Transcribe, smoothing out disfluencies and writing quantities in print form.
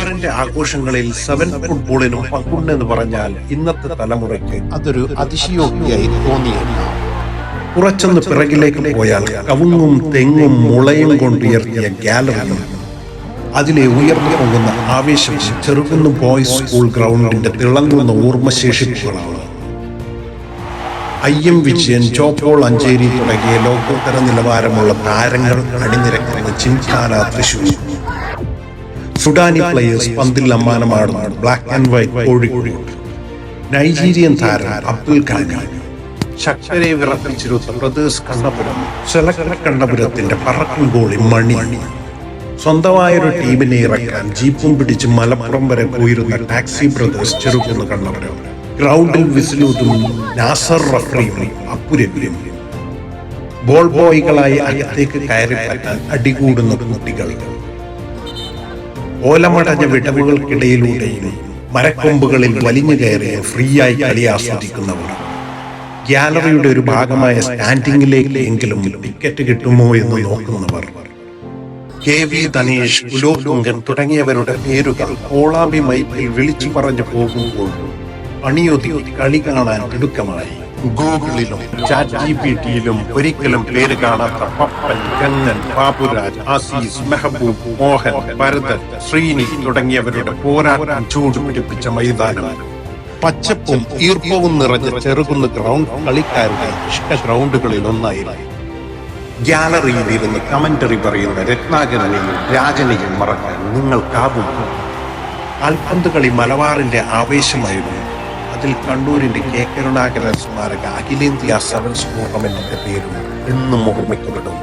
മലബാറിന്റെ ആഘോഷങ്ങളിൽ 7 ഫുട്ബോളിനും പങ്കുണ്ടെന്ന് പറഞ്ഞാൽ ഇന്നത്തെ തലമുറയ്ക്ക് അതൊരു അതിശയോക്തിയായി തോന്നിയില്ല. കുറച്ചൊന്ന് പിറകിലേക്ക് പോയാൽ കവുങ്ങും തെങ്ങും മുളയും കൊണ്ടുയർത്തിയ ഗാലറിയും അതിലെ ഉയർന്നു പോകുന്ന ആവേശവും ചെറുകുന്ന് ബോയ്സ് സ്കൂൾ ഗ്രൗണ്ടിന്റെ തിളങ്ങുന്ന ഓർമ്മശേഷിപ്പുകളാണ്. IM വിജയൻ, ജോപോൾ അഞ്ചേരി തുടങ്ങിയ ലോകോത്തര നിലവാരമുള്ള താരങ്ങൾ അണിനിരക്കുന്ന ജിംഖാന തൃശൂർ, സുഡാനി പ്ലേയേഴ്സ് പന്തിൽ അമ്മാനമാടുന്ന black and white Kozhikode, Nigerian താരം അബ്ദുൽ ഖാനി, ശക്തരെ വിറപ്പിച്ചിരുന്ന ബ്രദേഴ്സ് കണ്ണപുരം, സെലക്ടർ കണ്ണപുരത്തിന്റെ പറക്കൻ ഗോളി മണി, സ്വന്തമായൊരു ടീമിനെ ഇറക്കാൻ ജീപ്പും പിടിച്ച് മലപ്പുറം വരെ പോയിരുന്ന ടാക്സി ബ്രദേഴ്സ് ചെറുകുന്ന് കണ്ണപുരം, ഗ്രൗണ്ടിൽ വിസിലൂതും നാസർ റഫറിയും അപ്പുരവിയും, ബോൾ ബോയ്കളായി അകത്തേക്ക് കയറിപ്പറ്റാൻ അടികൂടുന്ന കുട്ടികൾ, ഓലമടഞ്ഞ വിടവുകൾക്കിടയിലൂടെയും മരക്കൊമ്പുകളിൽ വലിഞ്ഞു കയറിയ ഫ്രീയായി കളി ആസ്വദിക്കുന്നവർ, ഗ്യാലറിയുടെ ഒരു ഭാഗമായ സ്റ്റാൻഡിങ്ങിലേക്ക് എങ്കിലും ടിക്കറ്റ് കിട്ടുമോ എന്ന് നോക്കുന്നവർ, KV ധനേഷ്, പുലോത്തുങ്കൻ തുടങ്ങിയവരുടെ പേരുകൾ കോളാമ്പി മൈക്കിൽ വിളിച്ചു പറഞ്ഞു പോകുമ്പോൾ അണിയൊതുക്കി കളി കാണാൻ തിടുക്കമായി. ഗൂഗിളിലും ChatGPTയിലും ഒരിക്കലും പേര് കാണാത്ത പപ്പൻ, കണ്ണൻ, ബാബുരാജ്, ആസീസ്, മെഹബൂബ്, മോഹൻ, ഭരതൻ, ശ്രീനി തുടങ്ങിയവരുടെ പോരാട്ടം ചൂടുപിടിപ്പിച്ച മൈതാനം, പച്ചപ്പും ഈർപ്പവും നിറഞ്ഞ ചെറുകുന്ന് ഗ്രൗണ്ട് കളിക്കാരുടെ ഇഷ്ട ഗ്രൗണ്ടുകളിൽ ഒന്നായിരുന്നു. ഗ്യാലറിയിൽ ഇരുന്ന് കമന്ററി പറയുന്ന രത്നാകരനെയും രാജനെയും മറക്കാൻ നിങ്ങൾക്കാവും. കാൽപന്ത് കളി മലബാറിന്റെ ആവേശമായിരുന്നു. അതിൽ കണ്ണൂരിന്റെ K. കരുണാകരൻ സ്മാരക അഖിലേന്ത്യാ സെവൻസ് ടൂർണമെന്റിന്റെ പേരും എന്നും ഓർമ്മിക്കപ്പെടും.